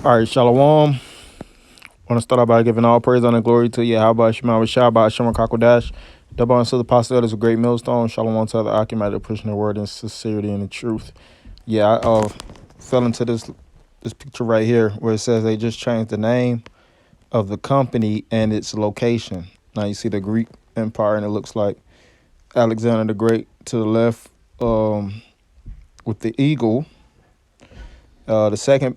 All right, Shalom. Want to start out by giving all praise, honor, and glory to Yahweh Shema Rashah, by Hashem Kakodash. Double unto the apostle that is a great millstone. Shalom to the Achaemenid pushing the word in sincerity and in truth. Yeah, I fell into this picture right here where it says they just changed the name of the company and its location. Now you see the Greek Empire, and it looks like Alexander the Great to the left, with the eagle. The second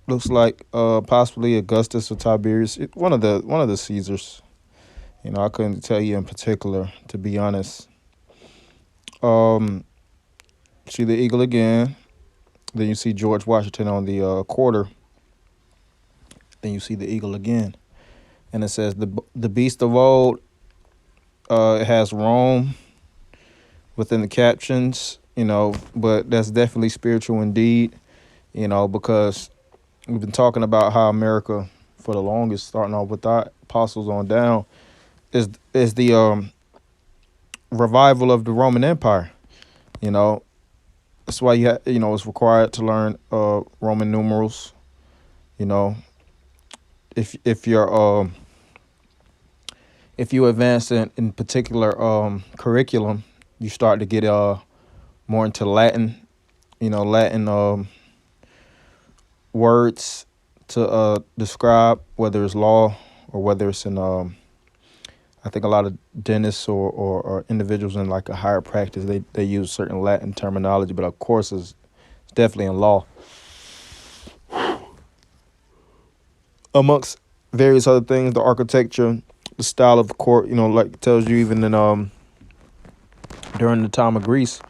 looks like possibly Augustus or Tiberius, one of the Caesars. I couldn't tell you in particular, to be honest. Um, See the eagle again. Then you see George Washington on the quarter. Then you see the eagle again, and it says the beast of old. It has Rome within the captions. But that's definitely spiritual indeed. Because we've been talking about how America, for the longest, starting off with our apostles on down, is the revival of the Roman Empire. That's why it's required to learn Roman numerals. You know, if you're if you advance in particular curriculum, you start to get more into Latin. Latin words to describe whether it's law or whether it's in I think a lot of dentists or individuals in like a higher practice, they use certain Latin terminology, but of course it's definitely in law, amongst various other things, the architecture, the style of the court. Like it tells you even in during the time of Greece,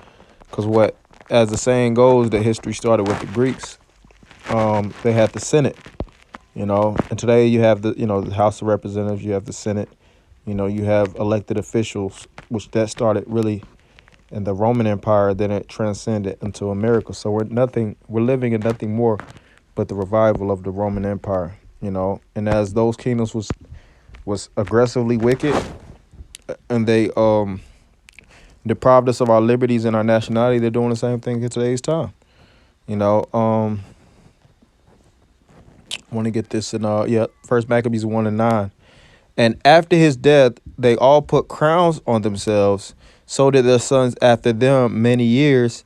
because what, as the saying goes, that history started with the Greeks. They had the Senate, and today you have the House of Representatives, you have the Senate. You have elected officials, which that started really in the Roman Empire, then it transcended into America. So we're living in nothing more but the revival of the Roman Empire. And as those kingdoms was aggressively wicked, and they deprived us of our liberties and our nationality, they're doing the same thing in today's time. I want to get this in First Maccabees 1:9. And after his death, they all put crowns on themselves, so did their sons after them many years,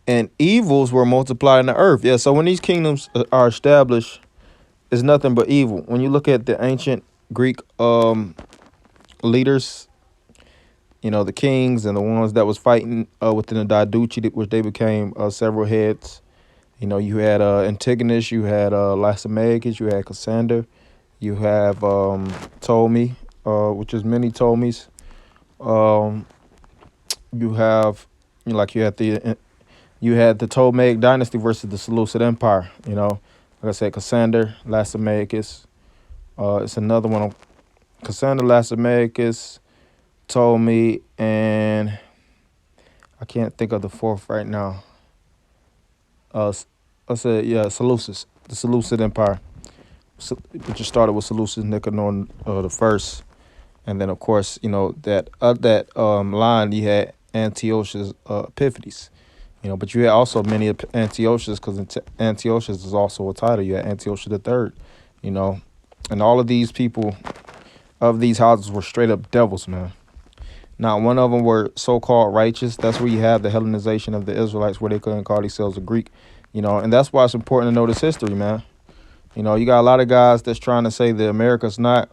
and evils were multiplied in the earth. Yeah, so when these kingdoms are established, it's nothing but evil. When you look at the ancient Greek leaders, the kings and the ones that was fighting within the Diaduchi, which they became several heads. You had Antigonus, you had Lysimachus, you had Cassander. You have Ptolemy, which is many Ptolemies. You have, you had the Ptolemaic dynasty versus the Seleucid Empire. Like I said, Cassander, Lysimachus. It's another one. Cassander, Lysimachus, Ptolemy, and I can't think of the fourth right now. I said, yeah, Seleucus, the Seleucid Empire. Which just started with Seleucus Nicanor the first, and then of course that line you had Antiochus Epiphanes, but you had also many Antiochus, because Antiochus is also a title. You had Antiochus the third, and all of these people of these houses were straight up devils, man. Not one of them were so-called righteous. That's where you have the Hellenization of the Israelites, where they couldn't call themselves a Greek, and that's why it's important to know this history, man. You got a lot of guys that's trying to say that America's not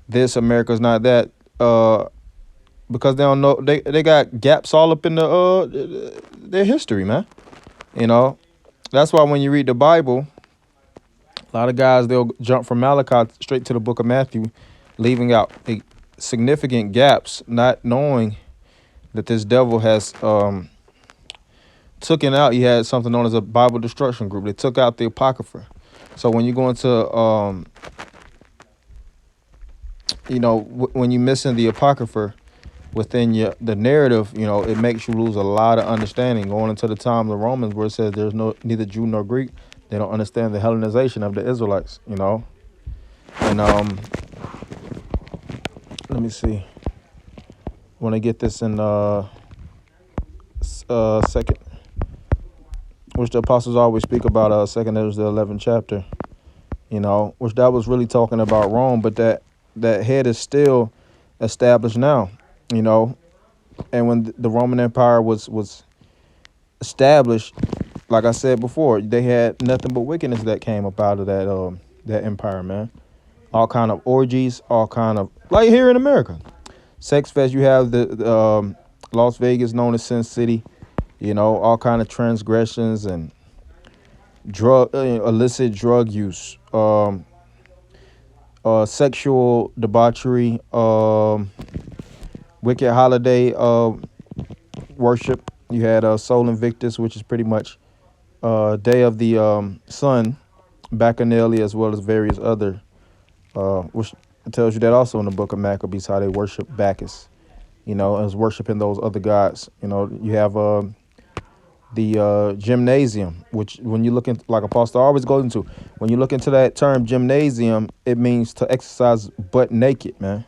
this, America's not that, because they don't know, they got gaps all up in their history, man. That's why when you read the Bible, a lot of guys, they'll jump from Malachi straight to the book of Matthew, leaving out significant gaps, not knowing that this devil has taken out. He had something known as a Bible destruction group. They took out the Apocrypha. So when you go into, when you missing the Apocrypha within the narrative, it makes you lose a lot of understanding. Going into the time of the Romans, where it says there's neither Jew nor Greek, they don't understand the Hellenization of the Israelites, And let me see. Want to get this in second. which the apostles always speak about, second Ezra, the 11th chapter, which that was really talking about Rome, but that head is still established now, you know, and when the Roman Empire was established, like I said before, they had nothing but wickedness that came up out of that empire, man. All kind of orgies, all kind of, like here in America, sex fest. You have the Las Vegas, known as Sin City, all kind of transgressions and illicit drug use, sexual debauchery, wicked holiday worship. You had Sol Invictus, which is pretty much Day of the Sun, Bacchanalian, as well as various other, which tells you that also in the book of Maccabees, how they worship Bacchus, as worshiping those other gods. You have the gymnasium, which when you look into, like Apostle always goes into, when you look into that term gymnasium, it means to exercise butt naked, man.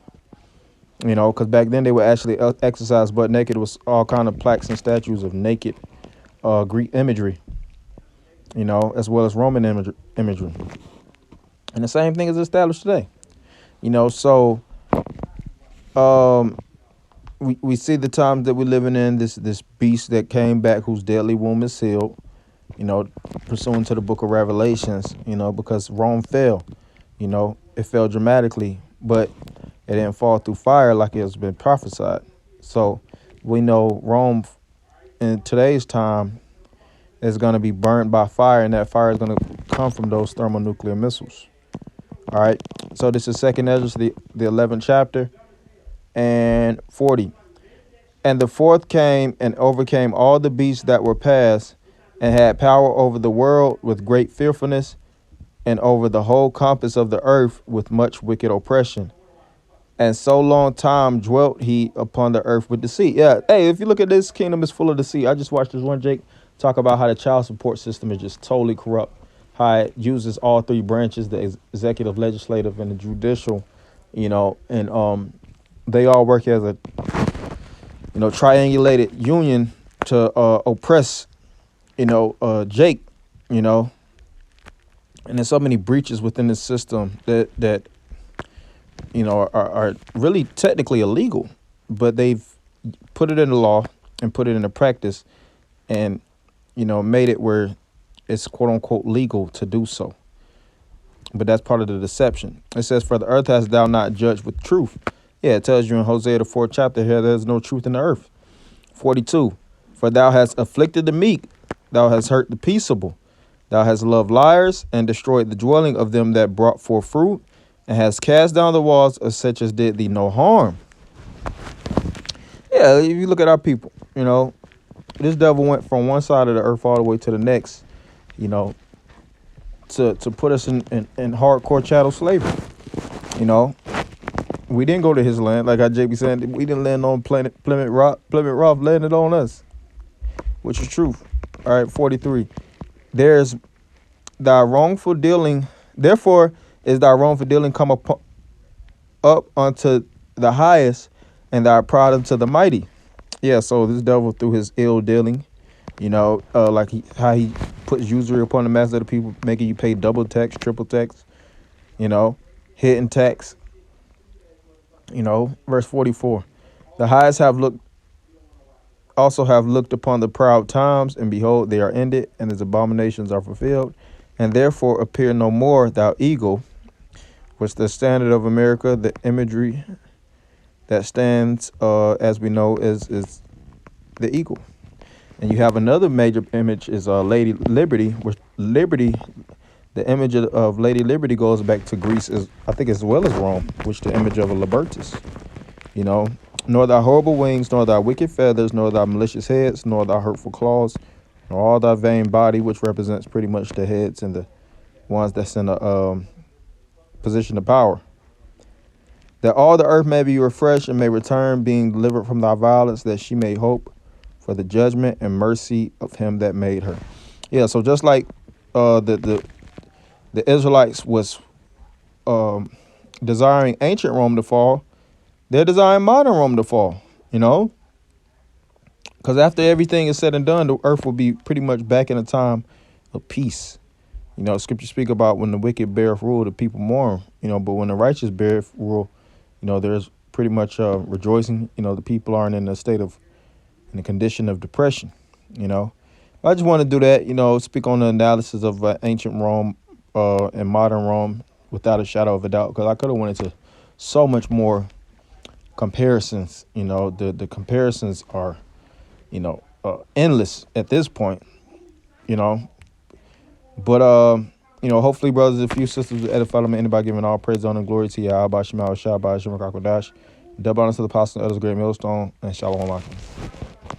Because back then they would actually exercise butt naked. It was all kind of plaques and statues of naked Greek imagery, as well as Roman imagery. And the same thing is established today. So we see the times that we're living in, this beast that came back whose deadly womb is sealed, pursuant to the book of Revelations, because Rome fell, it fell dramatically, but it didn't fall through fire like it has been prophesied. So we know Rome in today's time is going to be burned by fire, and that fire is going to come from those thermonuclear missiles. All right. So this is second Ezra, the 11th chapter and 40. And the fourth came and overcame all the beasts that were past, and had power over the world with great fearfulness, and over the whole compass of the earth with much wicked oppression. And so long time dwelt he upon the earth with deceit. Yeah. Hey, if you look at this, kingdom is full of deceit. I just watched this one, Jake, talk about how the child support system is just totally corrupt. How it uses all three branches, the executive, legislative, and the judicial, and they all work as a, triangulated union to oppress, Jake, and there's so many breaches within the system that are really technically illegal, but they've put it in the law and put it into practice, and made it where it's quote unquote legal to do so. But that's part of the deception. It says, "For the earth hast thou not judged with truth." Yeah, it tells you in Hosea the 4th chapter here, there's no truth in the earth. 42. "For thou hast afflicted the meek, thou hast hurt the peaceable, thou hast loved liars, and destroyed the dwelling of them that brought forth fruit, and hast cast down the walls of such as did thee no harm." Yeah, if you look at our people, this devil went from one side of the earth all the way to the next, to put us in hardcore chattel slavery. We didn't go to his land, like how JB said. We didn't land on Plymouth Rock. Plymouth Rock landed on us, which is truth. All right, 43. "There's thy wrongful dealing. Therefore is thy wrongful dealing come up unto the highest, and thy pride unto the mighty." Yeah, so this devil, through his ill dealing, like how he puts usury upon the mass of the people, making you pay double tax, triple tax, hidden tax. Verse 44. "The highest have looked upon the proud times, and behold, they are ended, and his abominations are fulfilled. And therefore appear no more, thou eagle," which the standard of America, the imagery that stands, as we know, is the eagle. And you have another major image is Lady Liberty, which Liberty, the image of Lady Liberty goes back to Greece, I think, as well as Rome, which the image of a Libertus. "Nor thy horrible wings, nor thy wicked feathers, nor thy malicious heads, nor thy hurtful claws, nor all thy vain body," which represents pretty much the heads and the ones that's in a position of power. "That all the earth may be refreshed and may return, being delivered from thy violence, that she may hope for the judgment and mercy of him that made her." Yeah, so just like the Israelites was desiring ancient Rome to fall, they're desiring modern Rome to fall, because Because after everything is said and done, the earth will be pretty much back in a time of peace. You know, scripture speak about when the wicked beareth rule, the people mourn. You know, but when the righteous beareth rule, you know, there's pretty much rejoicing. You know, the people aren't in a state of, in a condition of depression. You know, I just want to do that. You know, speak on the analysis of ancient Rome and modern Rome without a shadow of a doubt. Because I could have went into so much more comparisons. You know, the comparisons are, you know, endless at this point. You know, but you know, hopefully, brothers and few sisters will edify them. Anybody giving all praise, honor, and glory to Yahweh, Shema, Shabbat, Shem, Kakodash. Double honor to the apostle, elders, great millstone, and shalom. Alaikum.